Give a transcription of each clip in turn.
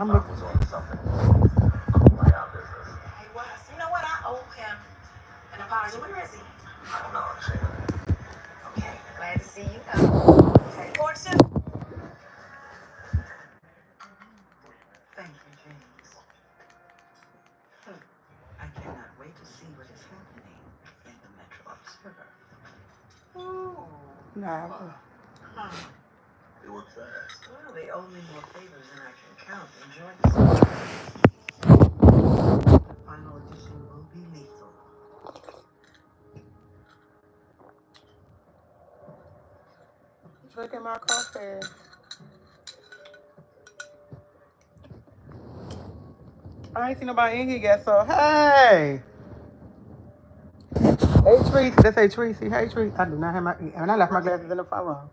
I'm looking. Was on something like our business. He was. You know what? I owe him an apology. Where is he? I don't know. I'm saying. Okay. Glad to see you though. Okay. Fortune. Thank you, James. I cannot wait to see what is happening in the Metro Observer. Ooh. Nah. It worked fast. Well, they owe me more favors than I can count. Enjoy the surprise. The final edition will be lethal. Drinking my coffee. I ain't seen nobody in here yet, so hey. Hey Tracy, that's hey Tracy. Hey Tracy. I do not have my and I left my glasses in the front room.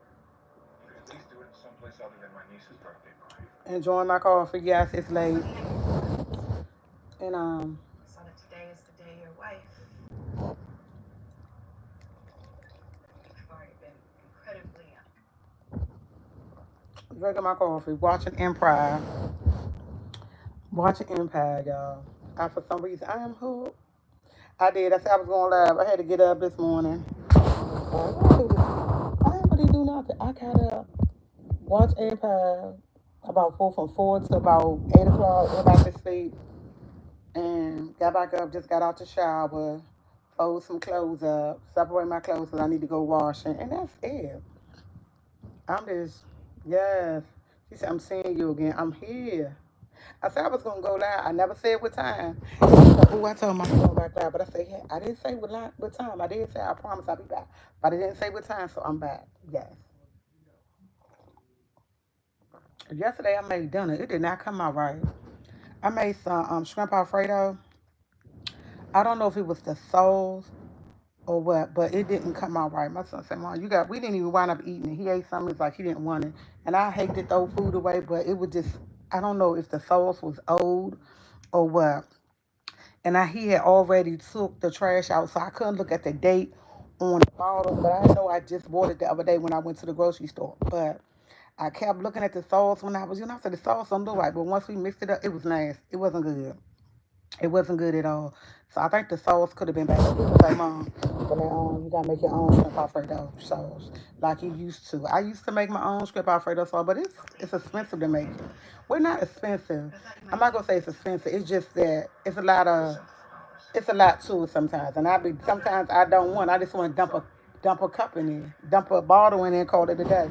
At least do it someplace other than my niece's birthday party. Enjoying my coffee. Yes, it's late. And So that today is the day your wife. I've already been incredibly drinking my coffee, watching Empire. Watching Empire, y'all. I for some reason I am hooked. I did. I said I was going live. I had to get up this morning. I didn't really do nothing. I got up, watched Empire about from 4 to about 8 o'clock. Went back to sleep and got back up. Just got out the shower, fold some clothes up, separate my clothes because I need to go washing, and that's it. I'm just yes. She said I'm seeing you again. I'm here. I said I was gonna go live. I never said what time. Oh, I told my phone back live, but I said yeah, I didn't say what time. I did say I promise I'll be back, but I didn't say what time, so I'm back. Yes. Yesterday I made dinner. It did not come out right. I made some shrimp Alfredo. I don't know if it was the soles or what, but it didn't come out right. My son said, "Mom, you got." We didn't even wind up eating it. He ate something. It's like he didn't want it, and I hate to throw food away, but it was just. I don't know if the sauce was old or what. And he had already took the trash out, so I couldn't look at the date on the bottle. But I know I just bought it the other day when I went to the grocery store. But I kept looking at the sauce when I was, I said the sauce don't look right. But once we mixed it up, it was nasty. It wasn't good. It wasn't good at all. So I think the sauce could have been better. People say, Mom, but now you gotta make your own shrimp Alfredo sauce like you used to. I used to make my own shrimp Alfredo sauce, but it's expensive to make it. Well, not expensive. I'm not gonna say it's expensive. It's just that it's a lot to it sometimes, and sometimes I don't want. I just want to dump a cup in there, dump a bottle in there, and call it a day.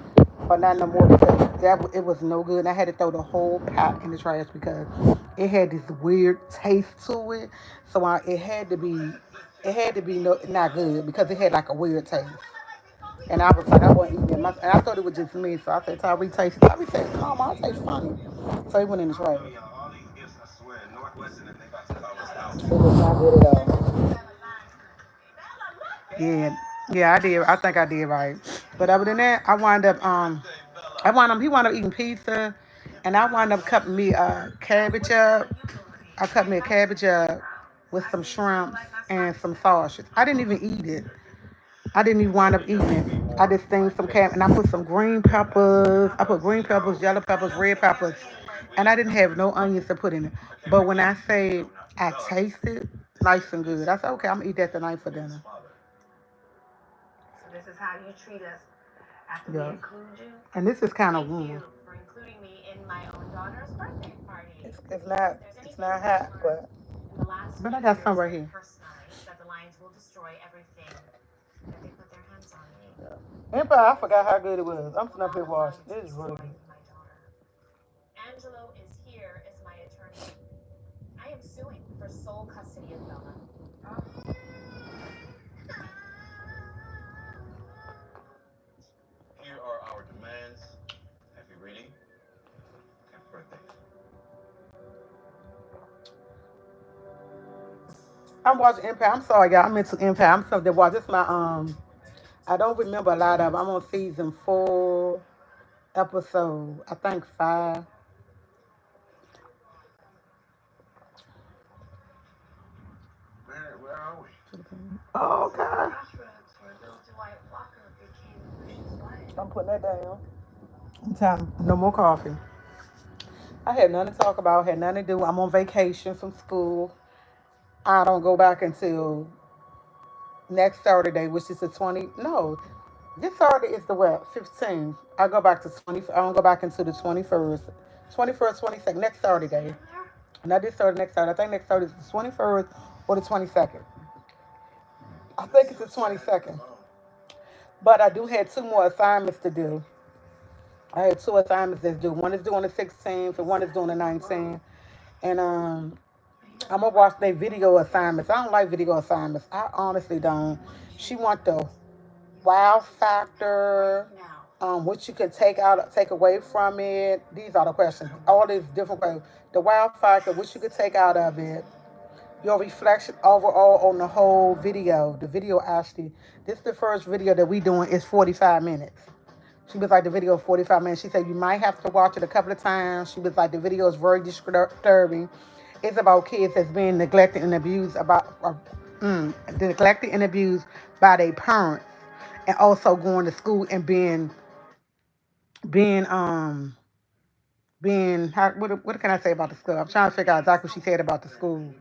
But not no more because it was no good. And I had to throw the whole pot in the trash because it had this weird taste to it. So it had to be no, not good because it had like a weird taste. And I was like, I wasn't eating it. And I thought it was just me. So I said, Tyree, taste it. Tyree said, Mama, I taste funny. So it went in the trash. It was not good at all. Yeah, yeah, I did. I think I did right. But other than that, he wound up eating pizza, and I wound up cutting me a cabbage up. I cut me a cabbage up with some shrimps and some sausage. I didn't even eat it. I didn't even wind up eating it. I just steamed some cabbage, and I put some green peppers. I put green peppers, yellow peppers, red peppers, and I didn't have no onions to put in it. But when I say I tasted nice and good, I said, okay, I'm gonna eat that tonight for dinner. So this is how you treat us after we Yeah. include you. And this is kind of Thank warm. you for including me in my own daughter's birthday party. It's If not there's it's anything not I've hot, learned in the last but few I got some years right here. personally, that the lions will destroy everything that they put their hands on me. Empire, I forgot how good it was. I'm Will sitting up not here allow watching. you to It is really destroy good. my daughter. Angelo is here as my attorney. I am suing for sole custody of Bella. Here are our demands. Happy reading. Happy birthday. I'm watching Empire. I'm sorry, y'all. I'm into Empire. I'm so to watch. This my I don't remember a lot of. I'm on season 4, episode I think 5. Where are we? Oh, okay. Crossroads where Bill Dwight Walker became Bush's wife. I'm putting that down. Time. No more coffee. I had nothing to talk about, had nothing to do. I'm on vacation from school. I don't go back until next Saturday, which is the 20. No, this Saturday is the what? 15th. I go back to 20. I don't go back until the 21st. 21st, 22nd, next Saturday. Not this Saturday, next Saturday. I think next Saturday is the 21st or the 22nd. I think it's the 22nd. But I do have two more assignments to do. I had two assignments that's due. One is due on the 16th and one is due on the 19th. And I'm gonna watch their video assignments. I don't like video assignments. I honestly don't. She want the wow factor, what you can take out, take away from it. These are the questions. All these different questions. The wow factor, what you could take out of it. Your reflection overall on the whole video. The video actually, this is the first video that we doing is 45 minutes. She was like, the video is 45 minutes. She said, you might have to watch it a couple of times. She was like, the video is very disturbing. It's about kids that's being neglected and abused neglected and abused by their parents, and also going to school and being being how, what can I say about the school? I'm trying to figure out exactly what she said about the school.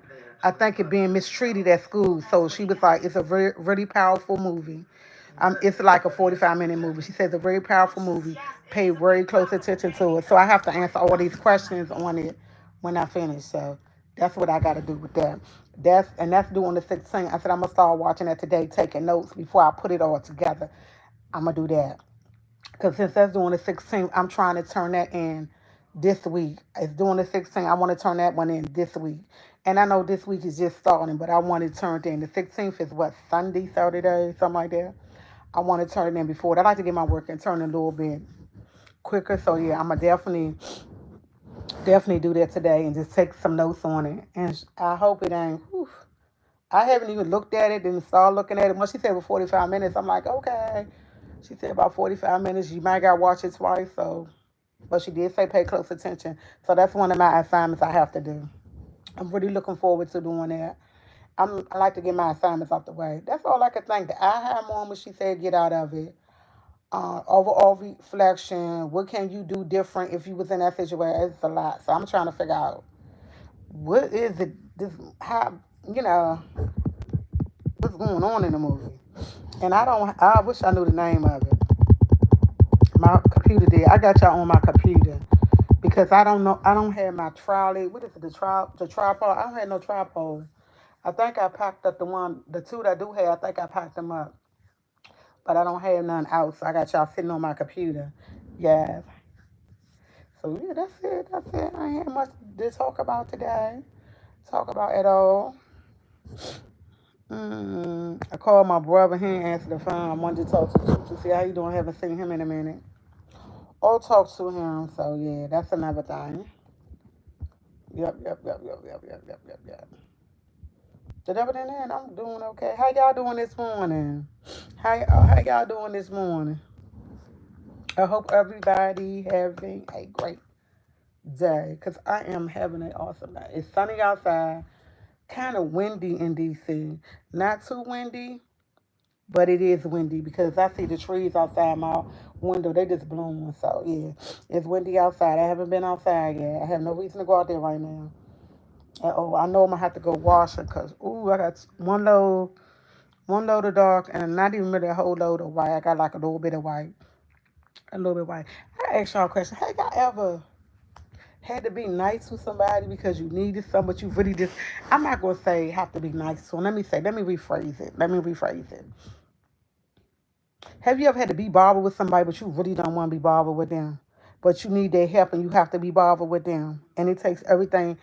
I think it being mistreated at school. So she was like, it's a very really powerful movie. It's like a 45-minute movie. She says a very powerful movie. Pay very close attention to it. So I have to answer all these questions on it when I finish. So that's what I got to do with that. That's due on the 16th. I said I'm gonna start watching that today, taking notes before I put it all together. I'm gonna do that. Because since that's doing the 16th, I'm trying to turn that in this week. It's doing the 16th. I want to turn that one in this week. And I know this week is just starting, but I want it turned in. The 16th is what, Sunday, Saturday, something like that. I want to turn it in before that. I like to get my work and turn it a little bit quicker. So yeah, I'm gonna definitely do that today and just take some notes on it. And I hope it ain't. Whew, I haven't even looked at it and started looking at it. When she said for 45 minutes, I'm like, okay. She said about 45 minutes. You might got to watch it twice. So, but she did say pay close attention. So that's one of my assignments I have to do. I'm really looking forward to doing that. I like to get my assignments off the way. That's all I could think. The aha moment she said get out of it. Overall reflection. What can you do different if you was in that situation? It's a lot. So I'm trying to figure out what is it. This how you know what's going on in the movie. And I don't. I wish I knew the name of it. My computer did. I got y'all on my computer because I don't know. I don't have my trolley. What is it? The tripod. I don't have no tripod. I think I packed up the two that I do have. I think I packed them up, but I don't have none out. So I got y'all sitting on my computer. Yeah. So yeah, that's it. That's it. I ain't have much to talk about today. Talk about at all. I called my brother. He ain't answered the phone. I wanted to talk to see how you doing. Haven't seen him in a minute. Or talk to him. So yeah, that's another thing. Yep, yep, yep, yep, yep, yep, yep, yep, yep. But other than that, I'm doing okay. How y'all doing this morning? How y'all doing this morning? I hope everybody having a great day. Cause I am having an awesome day. It's sunny outside. Kind of windy in DC. Not too windy, but it is windy because I see the trees outside my window. They just blooming. So yeah, it's windy outside. I haven't been outside yet. I have no reason to go out there right now. Oh, I know I'm gonna have to go wash it because ooh, I got one load of dark, and not even really a whole load of white. I got like a little bit of white, a little bit of white. I ask y'all a question. Have y'all ever had to be nice with somebody because you needed some, but you really just? I'm not gonna say have to be nice. So let me rephrase it. Let me rephrase it. Have you ever had to be bothered with somebody, but you really don't want to be bothered with them, but you need their help and you have to be bothered with them, and it takes everything,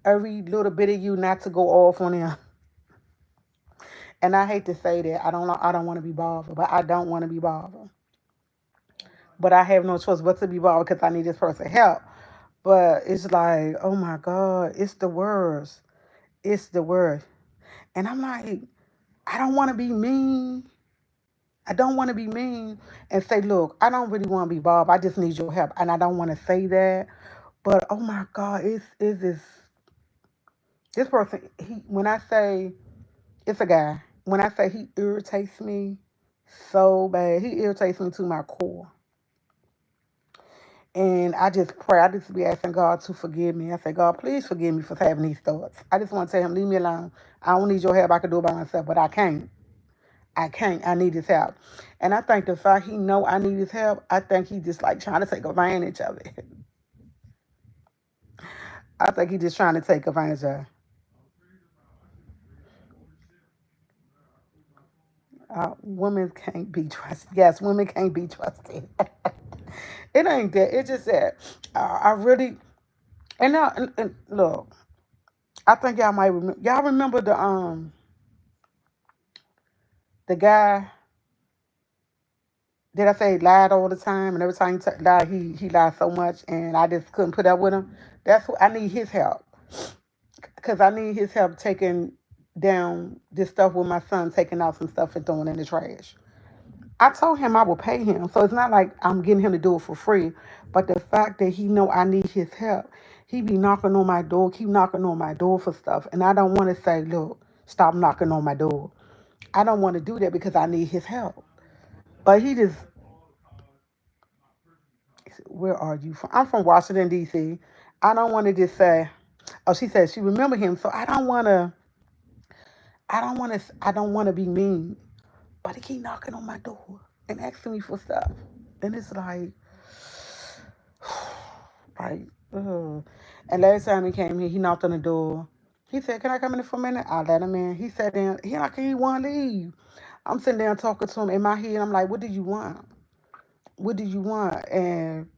every little bit of you not to go off on them. And I hate to say that. I don't know. I don't want to be bothered, but I don't want to be bothered. But I have no choice but to be bothered because I need this person help. But it's like, oh my God, it's the worst. It's the worst. And I'm like, I don't want to be mean. I don't want to be mean and say, look, I don't really want to be bothered. I just need your help. And I don't want to say that. But oh my God, it's this person. When I say it's a guy, when I say he irritates me so bad, he irritates me to my core. And I just pray. I just be asking God to forgive me. I say, God, please forgive me for having these thoughts. I just want to tell him, leave me alone. I don't need your help. I can do it by myself, but I can't. I can't. I need his help. And I think the fact he know I need his help, I think he just like trying to take advantage of it. I think he just trying to take advantage of it. Women can't be trusted. Yes, women can't be trusted. It ain't that. It's just that I really and now and look. I think y'all might remember. Y'all remember the guy that I say lied all the time, and every time he lied, he lied so much, and I just couldn't put up with him. That's what I need his help because I need his help taking down this stuff with my son, taking out some stuff and throwing in the trash. I told him I would pay him, so it's not like I'm getting him to do it for free. But the fact that he know I need his help, he be knocking on my door, keep knocking on my door for stuff, and I don't want to say, look, stop knocking on my door. I don't want to do that because I need his help. But he just, where are you from? I'm from Washington D.C. I don't want to just say, oh, she said she remember him, so I don't want to be mean. But he keep knocking on my door and asking me for stuff, and it's like, ugh. And last time he came here, he knocked on the door. He said, "Can I come in for a minute?" I let him in. He sat down. He like he want to leave. I'm sitting there talking to him in my head. I'm like, "What do you want? What do you want?" And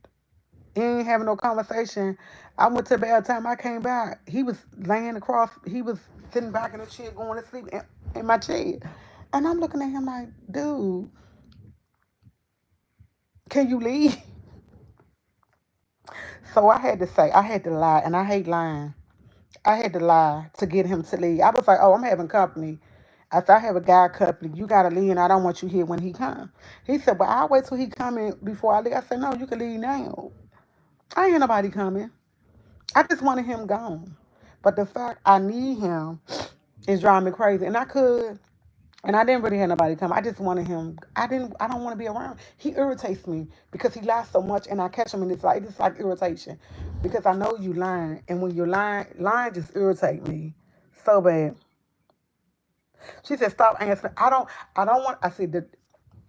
he ain't having no conversation. I went to bed. By the time I came back, he was laying across. He was sitting back in the chair, going to sleep in my chair. And I'm looking at him like, "Dude, can you leave?" So I had to say, I had to lie, and I hate lying. I had to lie to get him to leave. I was like, "Oh, I'm having company." I said, "I have a guy company. You gotta leave, and I don't want you here when he come." He said, "But I'll wait till he come in before I leave." I said, "No, you can leave now. I ain't nobody coming. I just wanted him gone. But the fact I need him is driving me crazy. And I could, and I didn't really have nobody come. I just wanted him. I don't want to be around. He irritates me because he lies so much, and I catch him, and it's like irritation, because I know you lying, and when you're lying just irritate me so bad. She said, "Stop answering." I don't want. I said that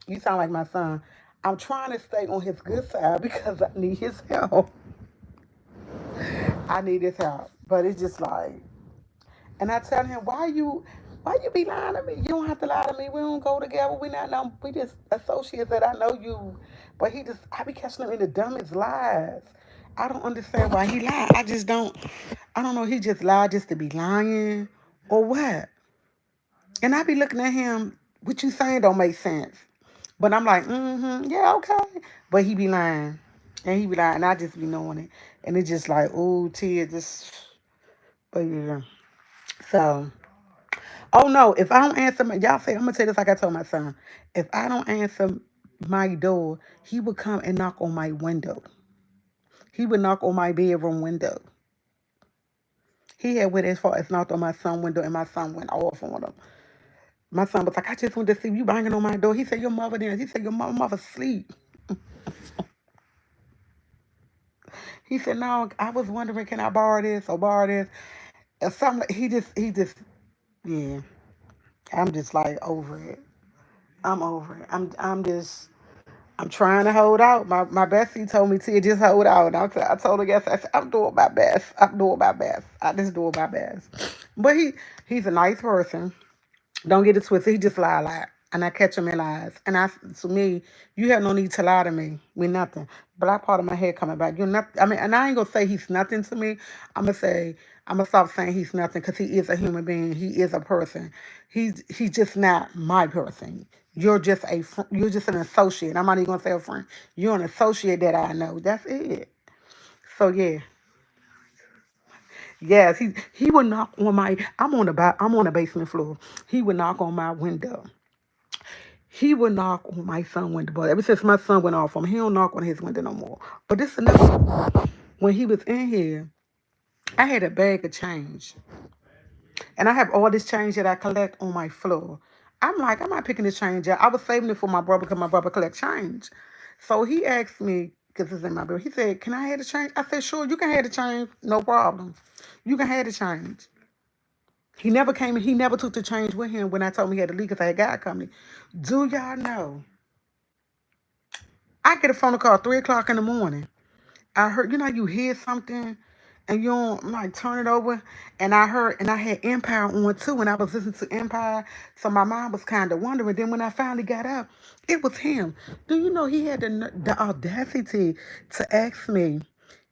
you sound like my son. I'm trying to stay on his good side because I need his help. I need his help, but it's just like. And I tell him, why you be lying to me? You don't have to lie to me. We don't go together. We not no, we just associates that I know you. But I be catching him in the dumbest lies. I don't understand why he lied. I don't know, he just lied just to be lying or what. And I be looking at him, what you saying don't make sense. But I'm like, yeah, okay. But he be lying. And he be lying, and I just be knowing it. And it's just like, ooh, tears, just, but yeah. So, oh no, if I don't answer y'all say, I'm gonna tell you this like I told my son. If I don't answer my door, he would come and knock on my window. He would knock on my bedroom window. He had went as far as knocked on my son window, and my son went off on him. My son was like, "I just want to see you banging on my door." He said, "Your mother there." He said, "Your mother sleep." He said, "No, I was wondering, can I borrow this or borrow this?" And something he just yeah. I'm just like over it. I'm over it. I'm trying to hold out. My bestie told me to just hold out. And I told her yes. I said, I'm doing my best. I'm doing my best. I just doing my best. But he's a nice person. Don't get it twisted. He just lie a lot. And I catch him in lies. And to me, you have no need to lie to me with nothing. Black part of my head coming back. You're not, I mean, and I ain't going to say he's nothing to me. I'm going to stop saying he's nothing because he is a human being. He is a person. He's just not my person. You're just an associate. I'm not even going to say a friend. You're an associate that I know. That's it. So yeah. Yes, he would knock on my. I'm on the basement floor. He would knock on my window. He would knock on my son window, but ever since my son went off on him, he don't knock on his window no more. But this is another one. When he was in here, I had a bag of change, and I have all this change that I collect on my floor. I'm like, I'm not picking this change up. I was saving it for my brother because my brother collect change. So he asked me, because it's in my bill. He said, "Can I have the change?" I said, "Sure, you can have the change, no problem. You can have the change." He never came and he never took the change with him when I told him he had to leave because I had got company. Do y'all know? I get a phone call 3 o'clock in the morning. I heard, you hear something and you don't like turn it over. And I heard, and I had Empire on too, and I was listening to Empire. So my mind was kind of wondering. Then when I finally got up, it was him. Do you know he had the audacity to ask me,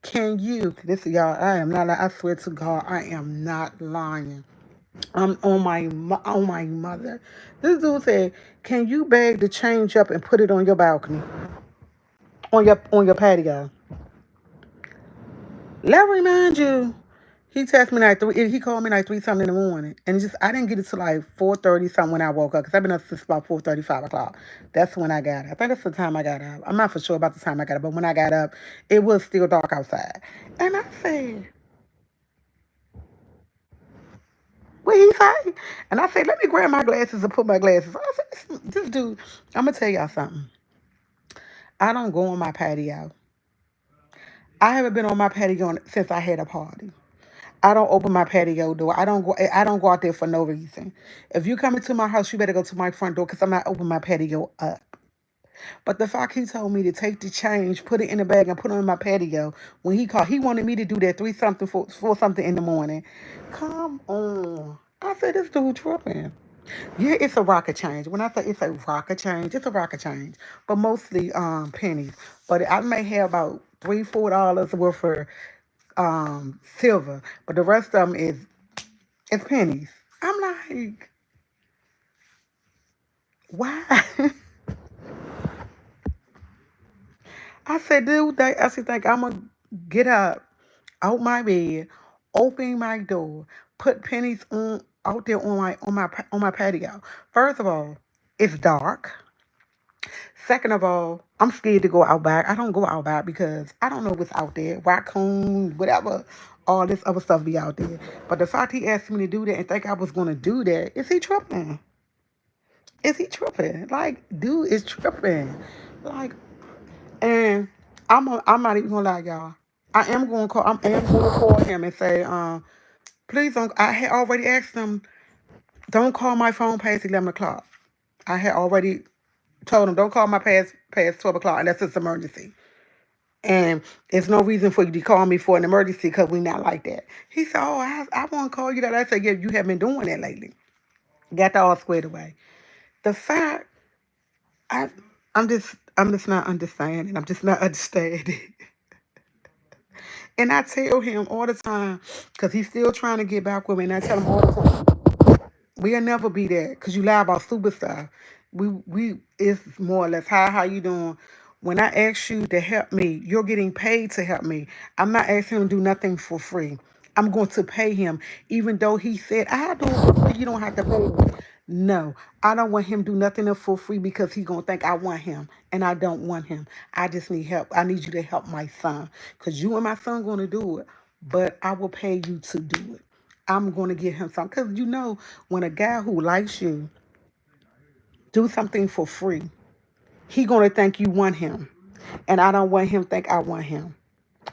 "Can you?" This y'all, I am not. I swear to God, I am not lying. I'm on my mother. This dude said, "Can you bag the change up and put it on your balcony, on your patio?" Let me remind you, he texted me like three. He called me like three something in the morning, and I didn't get it till like 4:30 something when I woke up because I've been up since about 4:30, 5 o'clock. That's when I got up. I think that's the time I got up. I'm not for sure about the time I got up, but when I got up, it was still dark outside. And I said, "What he say?" And I said, "Let me grab my glasses and put my glasses." I said, "This dude, I'm gonna tell y'all something. I don't go on my patio. I haven't been on my patio since I had a party. I don't open my patio door. I don't go. I don't go out there for no reason. If you come into my house, you better go to my front door because I'm not opening my patio up. But the fact he told me to take the change, put it in the bag, and put it on my patio when he called, he wanted me to do that 3 something for something in the morning. Come on. I said this dude tripping. Yeah, it's a rocket change. When I say it's a rocket change, it's a rocket change, but mostly pennies. But I may have about $3, $4 worth of silver, but the rest of them is it's pennies. I'm like, why? I said, dude, I should think I'm gonna get up out my bed, open my door, put pennies on out there on my patio. First of all, it's dark. Second of all, I'm scared to go out back. I don't go out back because I don't know what's out there. Raccoons, whatever, all this other stuff be out there. But the fact he asked me to do that and think I was gonna do that, is he tripping? Is he tripping? Like, dude is tripping. Like, and I'm not even gonna lie, y'all. I am gonna call him and say, please don't. I had already asked him, don't call my phone past 11 o'clock. I had already told him, don't call my past 12 o'clock unless it's emergency. And there's no reason for you to call me for an emergency because we not like that. He said, oh, I want to call you that. I said, yeah, you have been doing that lately. Got that all squared away. The fact I I'm just not understanding. I'm just not understanding. And I tell him all the time, because he's still trying to get back with me, and I tell him all the time, we'll never be there because you lie about stupid stuff. We it's more or less how you doing. When I ask you to help me, you're getting paid to help me. I'm not asking him to do nothing for free. I'm going to pay him, even though he said I do it for free. You don't have to pay me. No, I don't want him to do nothing for free because he's gonna think I want him, and I don't want him. I just need help. I need you to help my son because you and my son gonna do it, but I will pay you to do it. I'm going to get him something. Because when a guy who likes you do something for free, he going to think you want him. And I don't want him to think I want him.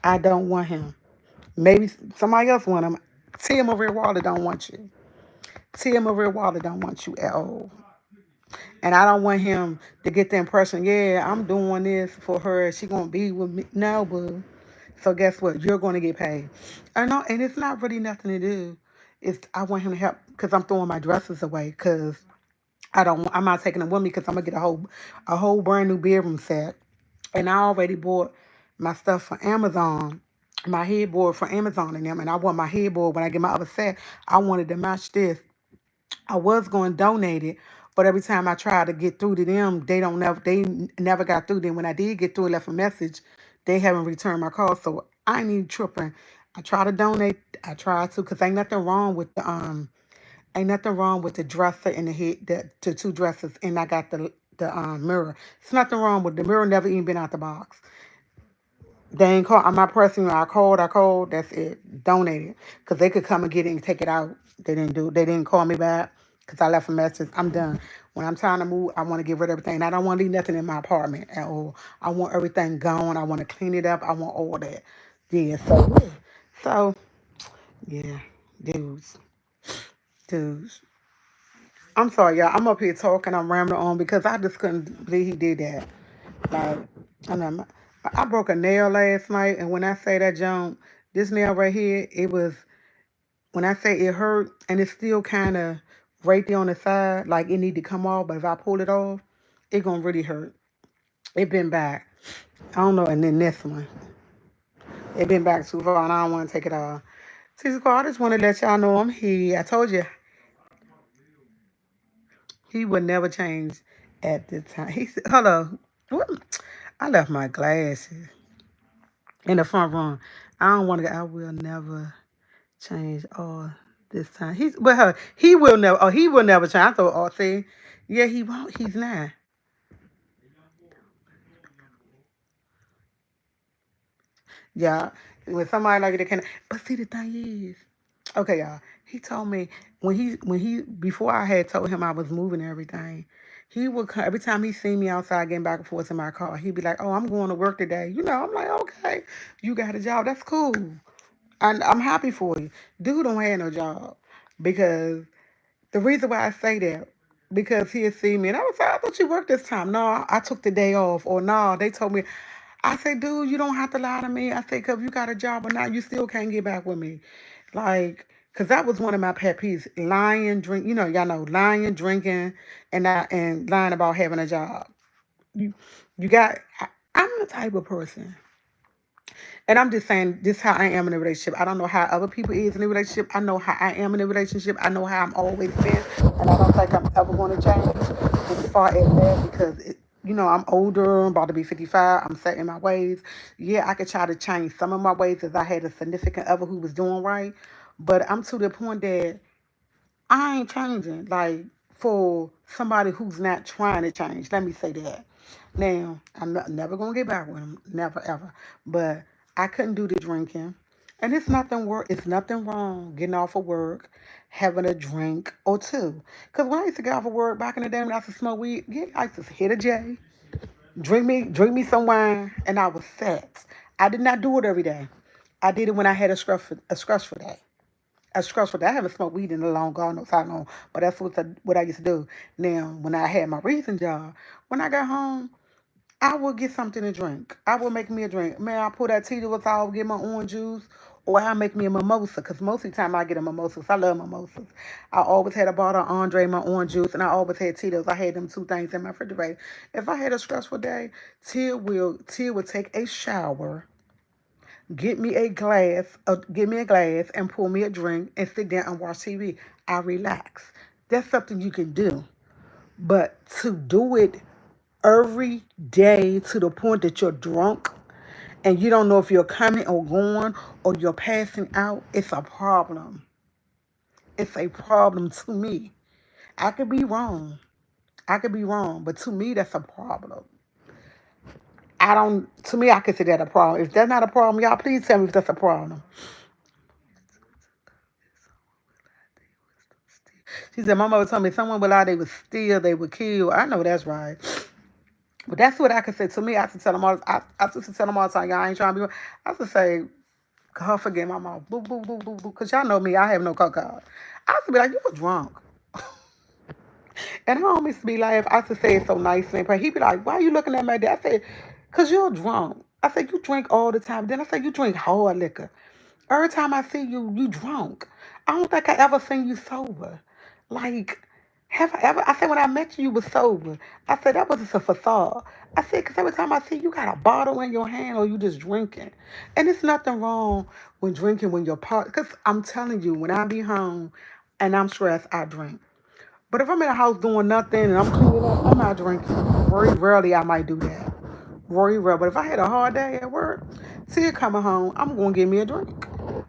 I don't want him. Maybe somebody else want him. Tia Marie Waller don't want you. Tia Marie Waller don't want you at all. And I don't want him to get the impression, yeah, I'm doing this for her. She going to be with me. No, boo. So guess what? You're going to get paid. I know, and it's not really nothing to do. It's I want him to help because I'm throwing my dresses away because I'm not taking them with me because I'm gonna get a whole brand new bedroom set, and I already bought my stuff for Amazon, my headboard for Amazon and them, and I want my headboard when I get my other set. I wanted to match this. I was going to donate it, but every time I try to get through to them, they never got through. Then when I did get through and left a message, they haven't returned my call. So I need tripping. I try to donate. I try to because ain't nothing wrong with the dresser and the two dressers, and I got the mirror. It's nothing wrong with the mirror. Never even been out the box. They ain't call. I'm not pressing. I called. I called. That's it. Donated because they could come and get it and take it out. They didn't do. They didn't call me back. because I left a message. I'm done. When I'm trying to move, I want to get rid of everything. I don't want to leave nothing in my apartment at all. I want everything gone. I want to clean it up. I want all that. Yeah, so yeah, dudes, dudes. I'm sorry, y'all. I'm up here talking. I'm rambling on because I just couldn't believe he did that. Like, I know I broke a nail last night, and when I say that jump, this nail right here, it was when I say it hurt, and it's still kind of right there on the side, like it need to come off. But if I pull it off, it gonna really hurt. It been back. I don't know, and then this one, it been back too far, and I don't want to take it off. Sister Cole, I just want to let y'all know I'm here. I told you he would never change at this time. He said, "Hello, what? I left my glasses in the front room. I don't want to. I will never change all this time. He's but her. He will never. Oh, he will never change. I thought. Oh, see, yeah, he won't. He's not. Yeah, when somebody like it, they can. But see, the thing is, okay, y'all. He told me when he before I had told him I was moving and everything. He would come every time he see me outside getting back and forth in my car. He'd be like, "Oh, I'm going to work today." I'm like, "Okay, you got a job. That's cool. I'm happy for you." Dude don't have no job because the reason why I say that, because he had seen me and I was like, "I thought you worked this time." No, I took the day off. Or no, they told me. I said, "Dude, you don't have to lie to me." I said, "Cause you got a job or not, you still can't get back with me." Like, cause that was one of my pet peeves. Lying, drink, y'all know, lying, drinking, and lying about having a job. You you got I'm the type of person. And I'm just saying, this is how I am in a relationship. I don't know how other people is in a relationship. I know how I am in a relationship. I know how I'm always been, and I don't think I'm ever going to change as far as that because I'm older. I'm about to be 55. I'm set in my ways. Yeah, I could try to change some of my ways if I had a significant other who was doing right, but I'm to the point that I ain't changing. Like for somebody who's not trying to change. Let me say that. Now, I'm never gonna get back with him. Never ever. But I couldn't do the drinking. And it's nothing wrong getting off of work, having a drink or two. Cause when I used to get off of work back in the day when I used to smoke weed, yeah, I used to hit a J, drink me some wine, and I was set. I did not do it every day. I did it when I had a stressful day. A stressful day. I haven't smoked weed in a long, God knows how long, but that's what I used to do. Now, when I had my recent job, when I got home, I will get something to drink. I will make me a drink. Man, I pull that Tito's out, get my orange juice, or I'll make me a mimosa, because most of the time I get a mimosa, 'cause I love mimosas. I always had a bottle of Andre, my orange juice, and I always had Tito's. I had them two things in my refrigerator. If I had a stressful day, Tia will take a shower, get me a glass, and pour me a drink, and sit down and watch TV. I relax. That's something you can do. But to do it every day to the point that you're drunk and you don't know if you're coming or going or you're passing out, it's a problem. It's a problem to me. I could be wrong. I could be wrong, but to me, that's a problem. To me, I consider that a problem. If that's not a problem, y'all, please tell me if that's a problem. She said, my mother told me someone would lie, they would steal, they would kill. I know that's right. But that's what I could say. To me, I used to tell them I used to tell them all the time, y'all ain't trying to be. I used to say, God forget my mouth. Boo, boo, boo, boo, boo. Because y'all know me, I have no cocoa. I used to be like, you were drunk. And I always be like, I used to say it so nicely. But he'd be like, why are you looking at me like that? I said, because you're drunk. I said, you drink all the time. Then I said, you drink hard liquor. Every time I see you, you drunk. I don't think I ever seen you sober. Like, have I ever? I said, when I met you, you was sober. I said, that was just a facade. I said, because every time I see you, you got a bottle in your hand or you just drinking. And it's nothing wrong with drinking when you're part. Because I'm telling you, when I be home and I'm stressed, I drink. But if I'm in the house doing nothing and I'm cleaning up, I'm not drinking. Very rarely I might do that. Very rare. But if I had a hard day at work, see it coming home, I'm going to get me a drink.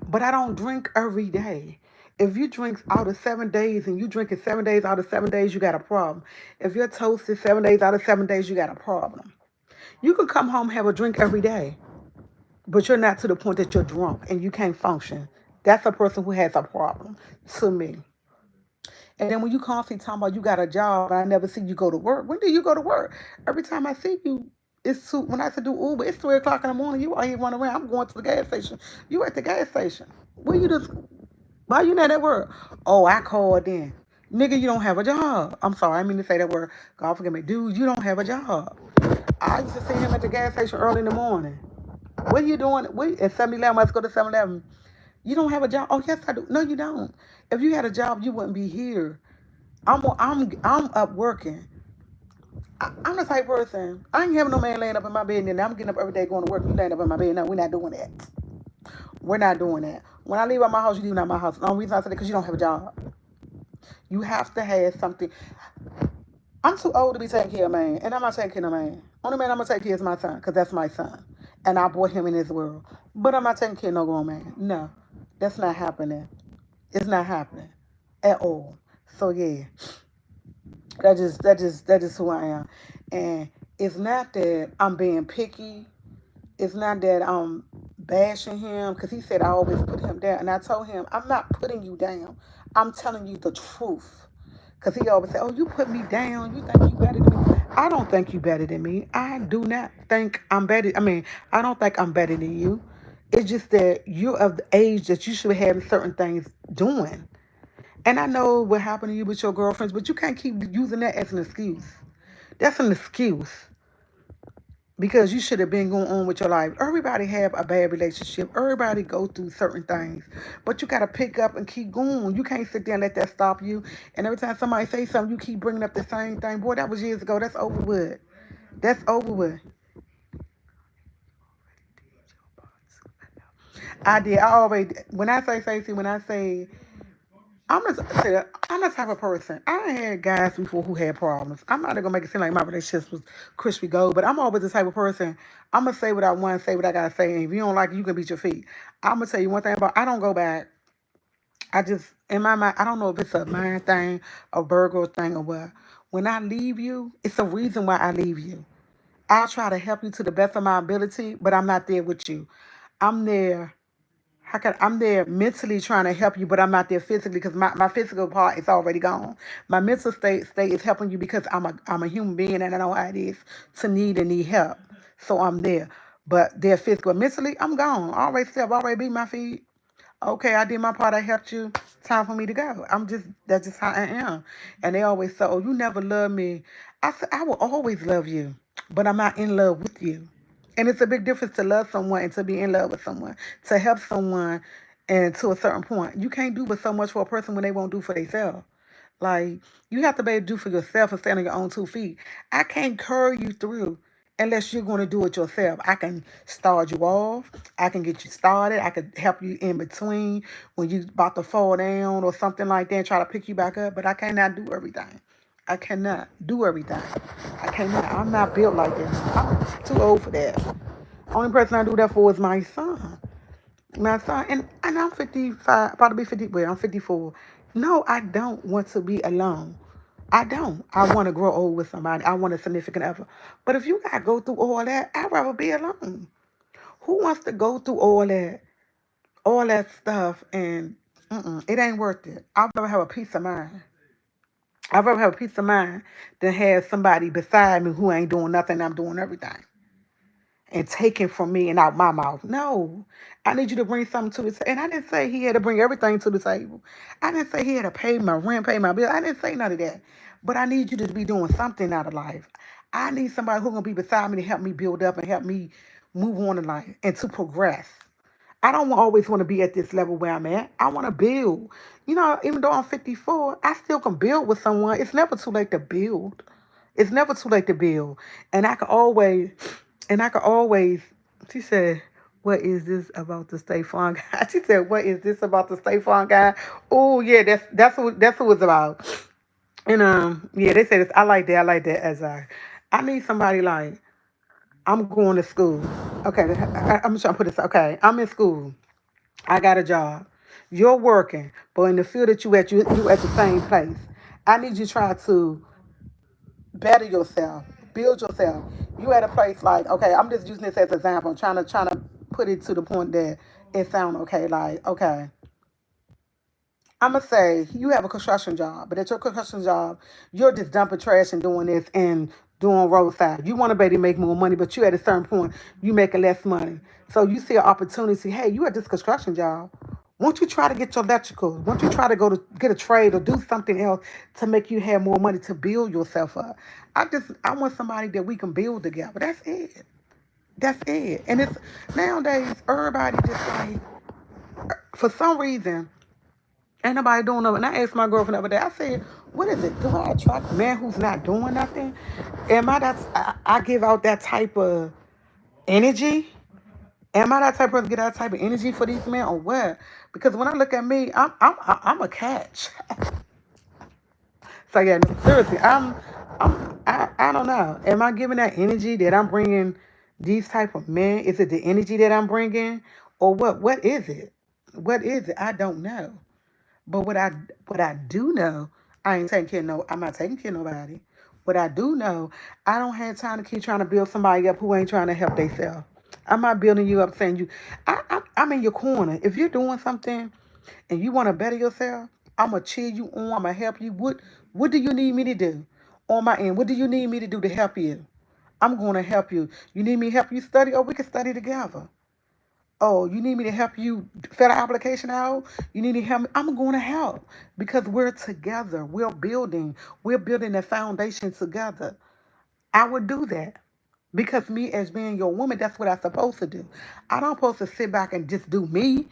But I don't drink every day. If you drink out of 7 days and you drink it 7 days out of 7 days, you got a problem. If you're toasted 7 days out of 7 days, you got a problem. You can come home and have a drink every day, but you're not to the point that you're drunk and you can't function. That's a person who has a problem to me. And then when you constantly talking about you got a job, and I never see you go to work. When do you go to work? Every time I see you, when I said do Uber, it's 3 o'clock in the morning. You out here running around. I'm going to the gas station. You at the gas station. Where you just why you not at work? Oh, I called in. Nigga, you don't have a job. I'm sorry, I mean to say that word. God forgive me. Dude, you don't have a job. I used to see him at the gas station early in the morning. What are you doing? What, at 7-Eleven, let's go to 7-Eleven. You don't have a job? Oh, yes, I do. No, you don't. If you had a job, you wouldn't be here. I'm up working. I'm the type person. I ain't having no man laying up in my bed and I'm getting up every day going to work. You laying up in my bed. No, we're not doing that. We're not doing that. When I leave out my house, you leave out my house. The only reason I said that because you don't have a job. You have to have something. I'm too old to be taking care of a man, and I'm not taking care of a man. Only man I'm gonna take care of is my son, because that's my son, and I brought him in this world. But I'm not taking care of no grown man. No, that's not happening. It's not happening at all. So yeah, that just who I am, and it's not that I'm being picky. It's not that I'm bashing him because he said I always put him down, and I told him I'm not putting you down. I'm telling you the truth. Because he always said, "Oh, you put me down. You think you better than me." I don't think you better than me. I do not think I'm better. I mean, I don't think I'm better than you. It's just that you're of the age that you should have certain things doing. And I know what happened to you with your girlfriends, but you can't keep using that as an excuse. That's an excuse because you should have been going on with your life. Everybody have a bad relationship. Everybody go through certain things, but you got to pick up and keep going. You can't sit there and let that stop you. And every time somebody say something, you keep bringing up the same thing. Boy, that was years ago. That's over with. That's over with. I did. I already. When I say Stacey, when I say I'm the type of person. I had guys before who had problems. I'm not gonna make it seem like my relationships was crispy gold, but I'm always the type of person. I'm gonna say what I want, say what I gotta say, and if you don't like it, you can beat your feet. I'm gonna tell you one thing about I don't go back. I just in my mind, I don't know if it's a mind thing, a Virgo thing, or what. When I leave you, it's a reason why I leave you. I'll try to help you to the best of my ability, but I'm not there with you. I'm there I'm there mentally trying to help you, but I'm not there physically because my physical part is already gone. My mental state is helping you because I'm a human being and I know how it is to need and need help. So I'm there. But they're physical. Mentally, I'm gone. I already stepped, already beat my feet. Okay, I did my part. I helped you. Time for me to go. That's just how I am. And they always say, "Oh, you never loved me." I said, "I will always love you, but I'm not in love with you." And it's a big difference to love someone and to be in love with someone, to help someone, and to a certain point. You can't do but so much for a person when they won't do for themselves. Like you have to be able to do for yourself and stand on your own 2 feet. I can't curry you through unless you're going to do it yourself. I can start you off. I can get you started. I can help you in between when you about to fall down or something like that and try to pick you back up. But I cannot do everything. I cannot do everything. I cannot. I'm not built like that. I'm too old for that. Only person I do that for is my son. My son, and I'm 55, about to be 50, well, I'm 54. No, I don't want to be alone. I don't. I want to grow old with somebody. I want a significant other. But if you got to go through all that, I'd rather be alone. Who wants to go through all that stuff, and it ain't worth it. I'd rather have a peace of mind. I'd rather have a peace of mind than have somebody beside me who ain't doing nothing. I'm doing everything and taken from me and out my mouth. No, I need you to bring something to the table. And I didn't say he had to bring everything to the table. I didn't say he had to pay my rent, pay my bill. I didn't say none of that. But I need you to be doing something out of life. I need somebody who's gonna be beside me to help me build up and help me move on in life and to progress. I don't always want to be at this level where I'm at. I want to build. Even though I'm 54, I still can build with someone. It's never too late to build. It's never too late to build. And I can always, and I can always, she said, "What is this about the State Farm guy?" She said, "What is this about the State Farm guy?" Oh yeah, that's what it's about. And yeah, they said this. I like that. I like that as I need somebody like I'm going to school. Okay, I'm trying to put this. Okay, I'm in school. I got a job. You're working, but in the field that you at the same place. I need you to try to better yourself, build yourself. You at a place like, okay, I'm just using this as an example. I'm trying to put it to the point that it sound okay. Like, okay, I'm gonna say you have a construction job, but at your construction job, you're just dumping trash and doing this and doing roadside. You want to be able to make more money, but you at a certain point you making less money. So you see an opportunity. Hey, you at this construction job. Won't you try to get your electrical? Won't you try to go to get a trade or do something else to make you have more money to build yourself up? I want somebody that we can build together. That's it. That's it. And it's nowadays everybody just like for some reason ain't nobody doing nothing. And I asked my girlfriend the other day, I said, what is it? Do I attract a man who's not doing nothing? Am I that, I give out that type of energy? Am I that type of person to get that type of energy for these men or what? Because when I look at me, I'm a catch. So yeah, no, seriously, I don't know. Am I giving that energy that I'm bringing these type of men? Is it the energy that I'm bringing, or what? What is it? What is it? I don't know. But what I do know, I ain't taking care of no. I'm not taking care of nobody. What I do know, I don't have time to keep trying to build somebody up who ain't trying to help themselves. I'm not building you up saying you. I'm in your corner. If you're doing something and you want to better yourself, I'm gonna cheer you on. I'm gonna help you. What do you need me to do on my end? What do you need me to do to help you? I'm gonna help you. You need me to help you study, or we can study together. Oh, you need me to help you fill the application out? You need to help me? I'm going to help because we're together. We're building a foundation together. I would do that because me as being your woman, that's what I'm supposed to do. I don't supposed to sit back and just do me.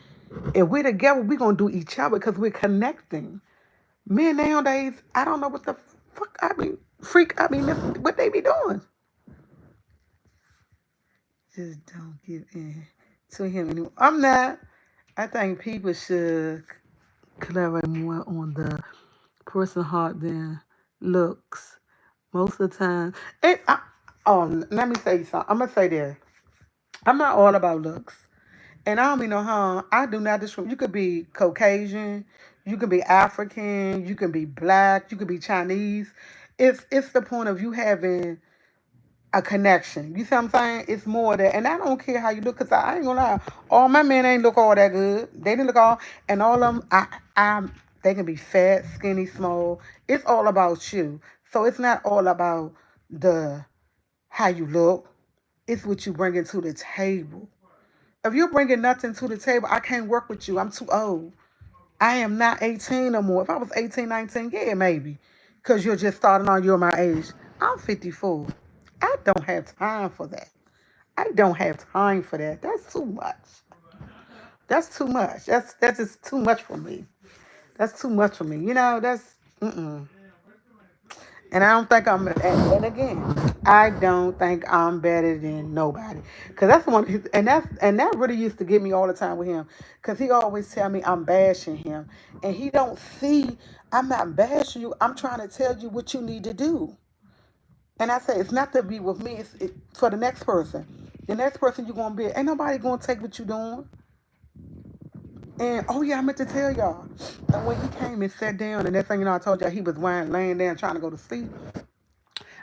If we're together, we're going to do each other because we're connecting. Men nowadays, I don't know what the fuck what they be doing. Just don't give in to him anymore. I'm not. I think people should collaborate more on the person heart than looks. Most of the time, let me say something. I'm gonna say this. I'm not all about looks, and I don't mean no harm. I do not discriminate. You could be Caucasian, you could be African, you can be black, you could be Chinese. It's the point of you having a connection. You see what I'm saying? It's more that, and I don't care how you look, cause I ain't gonna lie, all my men ain't look all that good. They didn't look all, and all of them, they can be fat, skinny, small. It's all about you. So it's not all about the how you look. It's what you bring to the table. If you're bringing nothing to the table, I can't work with you. I'm too old. I am not 18 no more. If I was 18, 19, yeah, maybe. Because you're just starting on, you're my age. I'm 54. I don't have time for that. I don't have time for that. That's too much. That's too much. That's just too much for me. That's too much for me. That's mm-mm. And I don't think and again, I don't think I'm better than nobody. Cause that's one, and that really used to get me all the time with him. Cause he always tell me I'm bashing him, and he don't see I'm not bashing you. I'm trying to tell you what you need to do. And I say it's not to be with me. It's for the next person. The next person you're gonna be. Ain't nobody gonna take what you doing. And oh yeah, I meant to tell y'all. And when he came and sat down, and next thing you know, I told y'all he was laying down trying to go to sleep.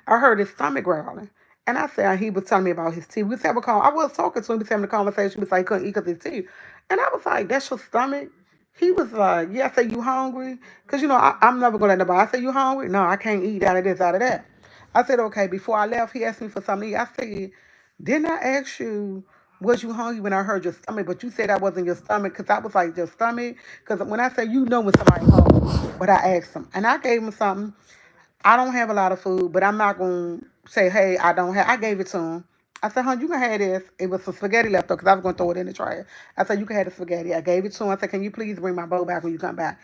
I heard his stomach growling. And I said, he was telling me about his teeth. We was having a call. I was talking to him. We was having a conversation. He was like, he couldn't eat because his teeth. And I was like, that's your stomach? He was like, yeah. I said, you hungry? Because, I'm never going to let nobody. I said, you hungry? No, I can't eat out of this, out of that. I said, okay. Before I left, he asked me for something to eat. I said, didn't I ask you, was you hungry when I heard your stomach? But you said that wasn't your stomach because I was like, your stomach? Because when I say, when somebody hungry, but I asked him. And I gave him something. I don't have a lot of food, but I'm not going to say, hey, I don't have. I gave it to him. I said, hon, you can have this. It was some spaghetti left over because I was going to throw it in the trash. I said, you can have the spaghetti. I gave it to him. I said, can you please bring my bowl back when you come back?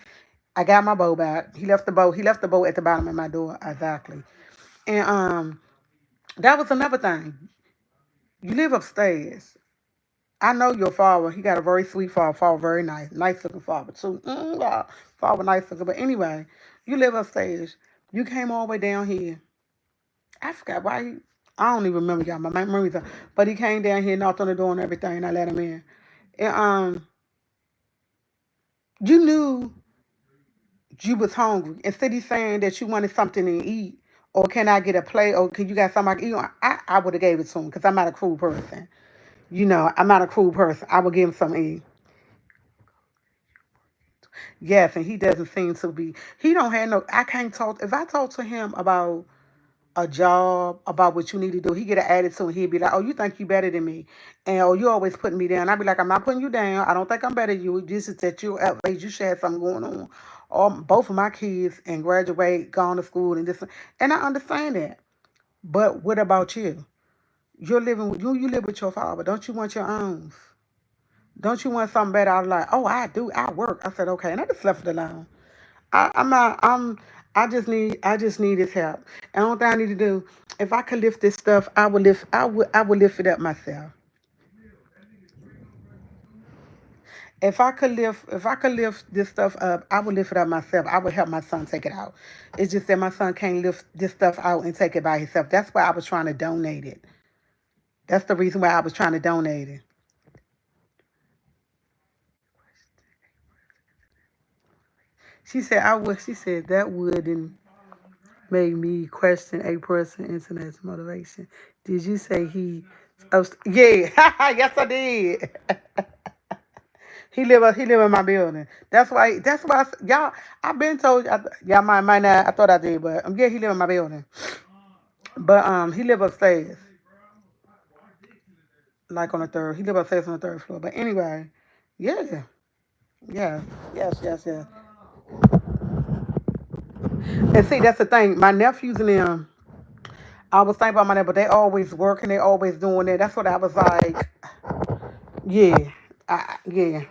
I got my bowl back. He left the bowl. He left the bowl at the bottom of my door. Exactly. And that was another thing. You live upstairs. I know your father. He got a very sweet father. Father very nice. Nice looking father, too. Yeah, father nice looking. But anyway, you live upstairs. You came all the way down here. I forgot why. I don't even remember y'all. My memories are. But he came down here, knocked on the door and everything, and I let him in. And you knew you was hungry. Instead of saying that you wanted something to eat, or can I get a plate, or can you got something I can eat? I would have gave it to him because I'm not a cruel person. I'm not a cruel person. I would give him something to eat. Yes, and he doesn't seem to be. He don't have no. I can't talk. If I talk to him about a job, about what you need to do, he get an attitude. And he'd be like, "Oh, you think you better than me?" And oh, you always putting me down. I'd be like, "I'm not putting you down. I don't think I'm better than you. This is that you're at age. You should have something going on." All both of my kids and graduate, gone to school, and this, and I understand that. But what about you? You're living with you. You live with your father. Don't you want your own? Don't you want something better? I was like, "Oh, I do. I work." I said, "Okay," and I just left it alone. I'm not. I just need his help. And all thing I need to do, if I could lift this stuff, I would lift. I would lift it up myself. If I could lift this stuff up, I would lift it up myself. I would help my son take it out. It's just that my son can't lift this stuff out and take it by himself. That's why I was trying to donate it. That's the reason why I was trying to donate it. She said I would. She said that wouldn't make me question a person internet's motivation. Did you say he? Oh, yeah, yes I did. He live in my building. That's why y'all. I've been told y'all might not. I thought I did, but yeah, he live in my building. But he live upstairs, like on the third. He live upstairs on the third floor. But anyway, yeah, yeah, yes. And see, that's the thing. My nephews and them. I was thinking about my nephew, but they always working. They always doing that. That's what I was like. Yeah, yeah.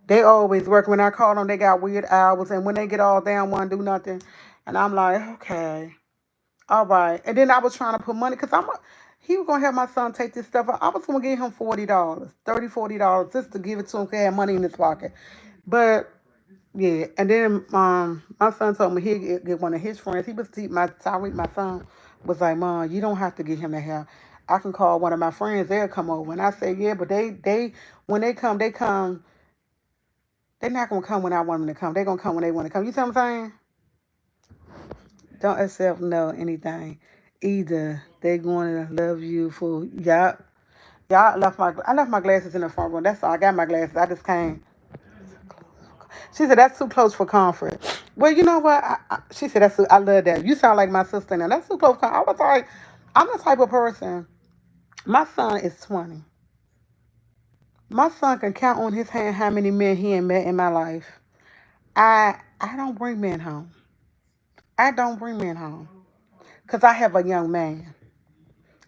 They always work. When I call them, they got weird hours, and when they get all down, want to do nothing, and I'm like, okay, all right. And then I was trying to put money because he was gonna have my son take this stuff. I was gonna give him $40, $30, $40, just to give it to him. 'Cause he had money in his pocket, but yeah. And then my son told me he'd get one of his friends. My Tyreek, my son, was like, "Mom, you don't have to get him the help. I can call one of my friends. They'll come over." And I said, "Yeah, but they when they come, they come." They're not gonna come when I want them to come. They're gonna come when they want to come. You see what I'm saying? Don't accept no anything. Either they gonna love you for y'all. Y'all left my I left my glasses in the front room. That's all. I got my glasses. I just came. She said that's too close for comfort. Well, you know what? She said I love that. You sound like my sister now. That's too close. I was like, I'm the type of person. My son is 20. My son can count on his hand how many men he ain't met in my life. I don't bring men home. I don't bring men home. Cause I have a young man.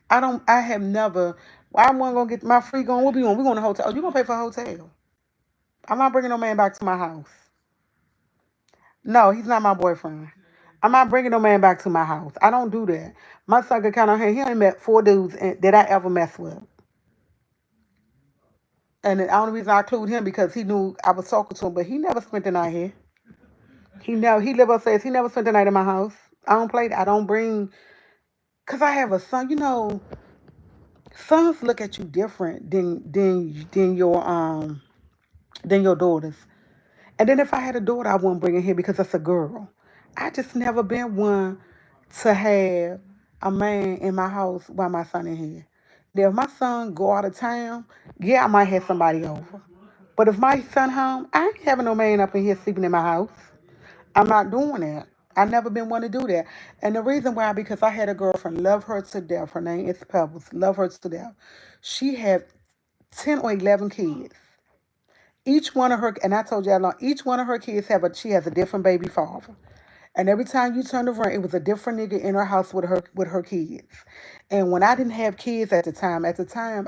I don't. I have never. I wasn't gonna get my free going. What we going? We going to hotel? Oh, you gonna pay for a hotel? I'm not bringing no man back to my house. No, he's not my boyfriend. I'm not bringing no man back to my house. I don't do that. My son can count on him. He only met four dudes that I ever messed with. And the only reason I include him because he knew I was talking to him, but he never spent the night here. He live upstairs. He never spent the night in my house. I don't play. I don't bring. Cause I have a son. You know, sons look at you different than your daughters. And then if I had a daughter, I wouldn't bring her here because it's a girl. I just never been one to have a man in my house while my son in here. Now, if my son go out of town, yeah, I might have somebody over. But if my son home, I ain't having no man up in here sleeping in my house. I'm not doing that. I never been one to do that. And the reason why, because I had a girlfriend, love her to death. Her name is Pebbles, love her to death. She had 10 or 11 kids. Each one of her, and I told you how long, each one of her kids she has a different baby father. And every time you turned around, it was a different nigga in her house with her kids. And when I didn't have kids at the time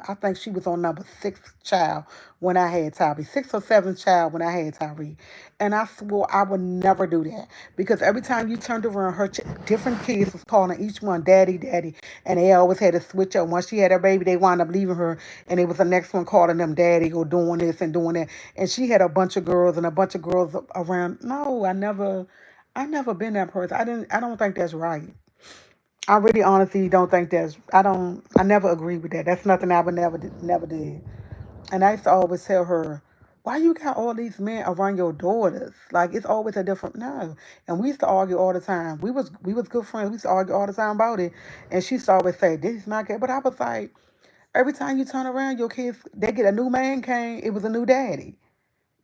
I think she was on number six child when I had Tyree, sixth or seventh child when I had Tyree. And I swore I would never do that because every time you turned around, different kids was calling each one daddy, daddy, and they always had to switch up. Once she had her baby, they wound up leaving her, and it was the next one calling them daddy or doing this and doing that. And she had a bunch of girls and a bunch of girls around. No, I never been that person. I don't think that's right. I really honestly don't think I never agree with that. That's nothing I would never did. And I used to always tell her, why you got all these men around your daughters? Like it's always a different no. And we used to argue all the time. We was good friends. We used to argue all the time about it. And she used to always say, this is not good. But I was like, every time you turn around, your kids they get a new man came, it was a new daddy.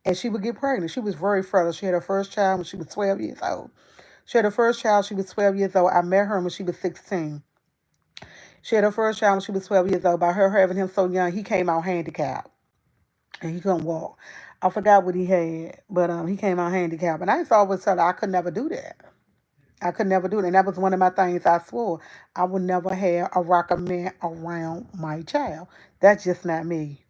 and she would get pregnant. She was very fertile. She had her first child when she was 12 years old. She had her first child. She was 12 years old. I met her when she was 16. She had her first child when she was 12 years old. By her having him so young, he came out handicapped and he couldn't walk. I forgot what he had, but he came out handicapped. And I used to always tell her I could never do that. I could never do it. And that was one of my things I swore. I would never have a rocker man around my child. That's just not me.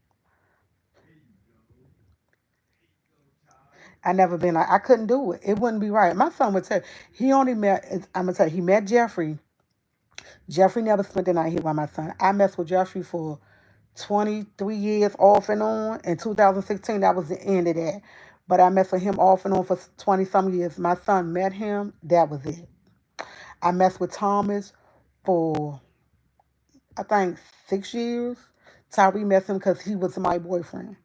I never been like, I couldn't do it. It wouldn't be right. My son would tell, he only met, I'm going to tell you, he met Jeffrey. Jeffrey never spent the night here with my son. I messed with Jeffrey for 23 years off and on. In 2016, that was the end of that. But I messed with him off and on for 20 some years. My son met him. That was it. I messed with Thomas for, I think, 6 years. Tyree met him because he was my boyfriend.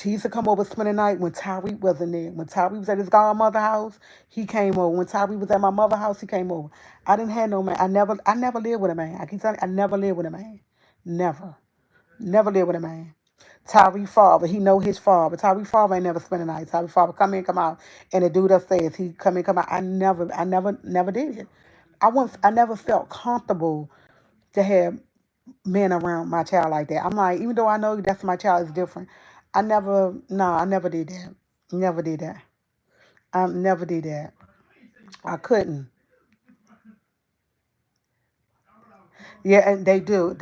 He used to come over spend the night when Tyree wasn't there. When Tyree was at his godmother house, he came over. When Tyree was at my mother house, he came over. I didn't have no man. I never lived with a man. I keep telling you, I never lived with a man. Never. Never lived with a man. Tyree father, he know his father. Tyree father ain't never spent a night. Tyree father come in, come out, and the dude upstairs, he come in, come out. I never did it. I never felt comfortable to have men around my child like that. I'm like, even though I know that's my child is different, I never did that. Never did that. I never did that. I couldn't. Yeah, and they do.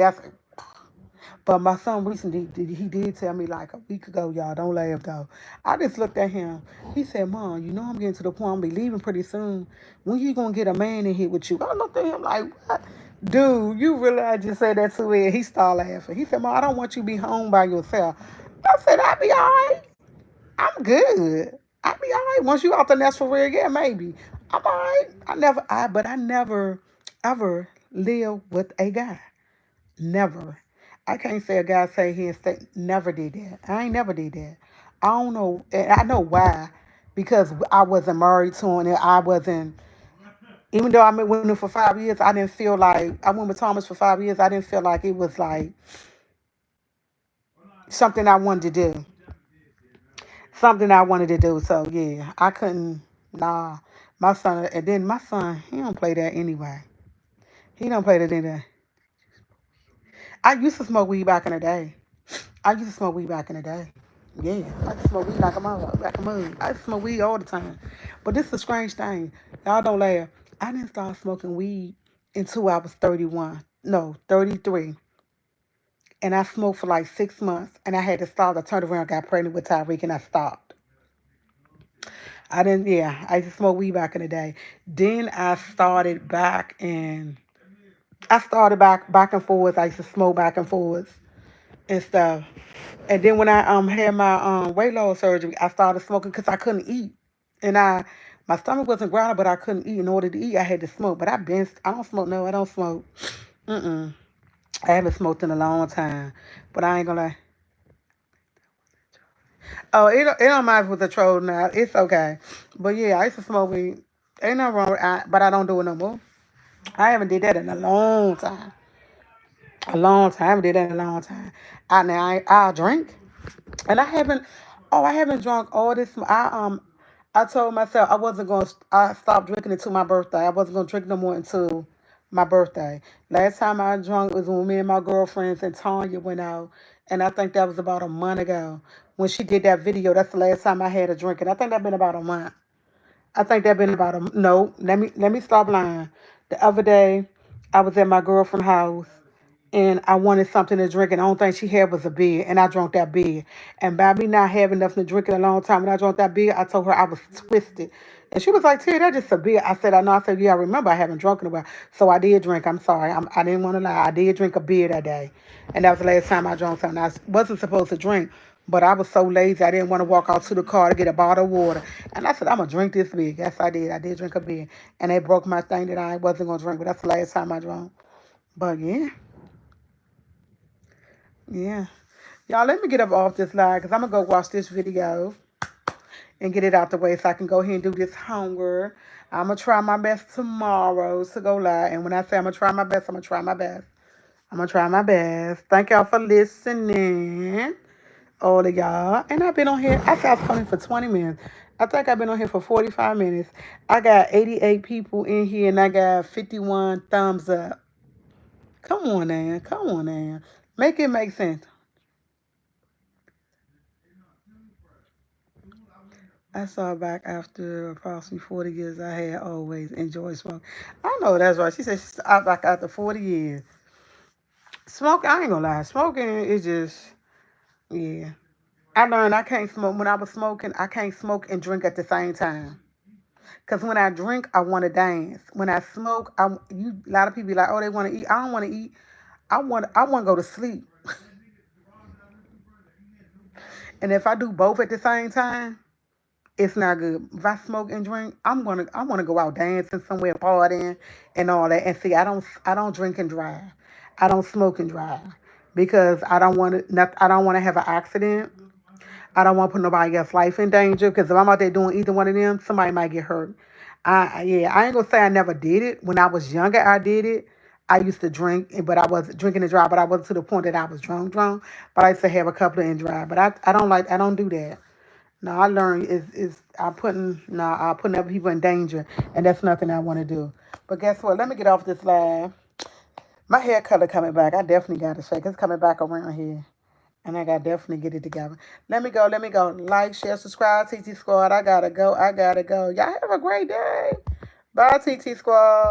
But my son recently, he did tell me like a week ago, y'all, don't laugh though. I just looked at him. He said, Mom, you know I'm getting to the point I'm going to be leaving pretty soon. When you going to get a man in here with you? I looked at him like, what? Dude, you really, I just said that to him. He started laughing. He said, Mom, I don't want you to be home by yourself. I said, I'll be all right. I'm good. I'll be all right. Once you out the nest for real, yeah, maybe. I'm all right. But I never, ever live with a guy. Never. I can't say a guy say he and stay. Never did that. I ain't never did that. I don't know. And I know why. Because I wasn't married to him and I wasn't, even though I went with him for 5 years, I didn't feel like, I went with Thomas for 5 years, I didn't feel like it was like something I wanted to do. Something I wanted to do. So yeah, I couldn't, nah. My son, and then my son, he don't play that anyway. He don't play that anyway. I used to smoke weed back in the day. I used to smoke weed back in the day. Yeah, I used to smoke weed like a mother, like a mug. I used to smoke weed all the time. But this is a strange thing. Y'all don't laugh. I didn't start smoking weed until I was 31. No, 33. And I smoked for like 6 months. And I had to stop. I turned around, got pregnant with Tyreek, and I stopped. I didn't, yeah, I used to smoke weed back in the day. Then I started back and I started back and forth. I used to smoke back and forth and stuff. And then when I had my weight loss surgery, I started smoking because I couldn't eat, and my stomach wasn't growling, but I couldn't eat. In order to eat, I had to smoke. But I don't smoke. No, I don't smoke. Mm-mm. I haven't smoked in a long time, but I ain't gonna lie. Oh, it don't matter with the troll now. It's okay. But yeah, I used to smoke weed. Ain't nothing wrong with it, but I don't do it no more. I haven't did that in a long time. A long time. I haven't did that in a long time. I'll drink. And I haven't. Oh, I haven't drunk all this. I told myself I wasn't going. to I stopped drinking until my birthday. I wasn't going to drink no more until my birthday. Last time I drank was when me and my girlfriends and Tanya went out, and I think that was about a month ago. When she did that video, that's the last time I had a drink, and I think that been about a month. I think that been about a no. Let me stop lying. The other day, I was at my girlfriend's house and I wanted something to drink, and the only thing she had was a beer, and I drank that beer. And by me not having nothing to drink in a long time, when I drank that beer, I told her I was twisted. And she was like, Tia, that's just a beer. I said, I know. I said, yeah, I remember I haven't drunk in a while. So I did drink. I'm sorry. I didn't want to lie. I did drink a beer that day. And that was the last time I drank something. Wasn't supposed to drink, but I was so lazy. I didn't want to walk out to the car to get a bottle of water. And I said, I'm going to drink this beer. Yes, I did. I did drink a beer. And it broke my thing that I wasn't going to drink, but that's the last time I drank. But yeah, yeah. Y'all, let me get up off this line because I'm going to go watch this video and get it out the way so I can go ahead and do this homework. I'm going to try my best tomorrow to go live. And when I say I'm going to try my best, I'm going to try my best. I'm going to try my best. Thank y'all for listening. all of y'all. And I've been on here. I said I was coming for 20 minutes. I think I've been on here for 45 minutes. I got 88 people in here and I got 51 thumbs up. Come on now. Come on now. Make it make sense. I saw back after approximately 40 years, I had always enjoyed smoking. I know that's right. She said she's out back after 40 years. Smoking, I ain't gonna lie. Smoking is just, yeah. I learned I can't smoke. When I was smoking, I can't smoke and drink at the same time. Cause when I drink, I want to dance. When I smoke, a lot of people be like, oh, they want to eat. I don't want to eat. I want to go to sleep. And if I do both at the same time, it's not good. If I smoke and drink, I want to go out dancing somewhere, partying, and all that. And see, I don't drink and drive. I don't smoke and drive because I don't want to have an accident. I don't want to put nobody else's life in danger because if I'm out there doing either one of them, somebody might get hurt. Yeah, I ain't gonna say I never did it. When I was younger, I did it. I used to drink, but I was drinking and drive, but I wasn't to the point that I was drunk. But I used to have a couple of and drive. But I don't do that. No, I learned is I putting other people in danger, and that's nothing I want to do. But guess what? Let me get off this live. My hair color coming back. I definitely got to shake. It's coming back around here. And I gotta definitely get it together. Let me go. Let me go. Like, share, subscribe, TT Squad. I gotta go. I gotta go. Y'all have a great day. Bye, TT Squad.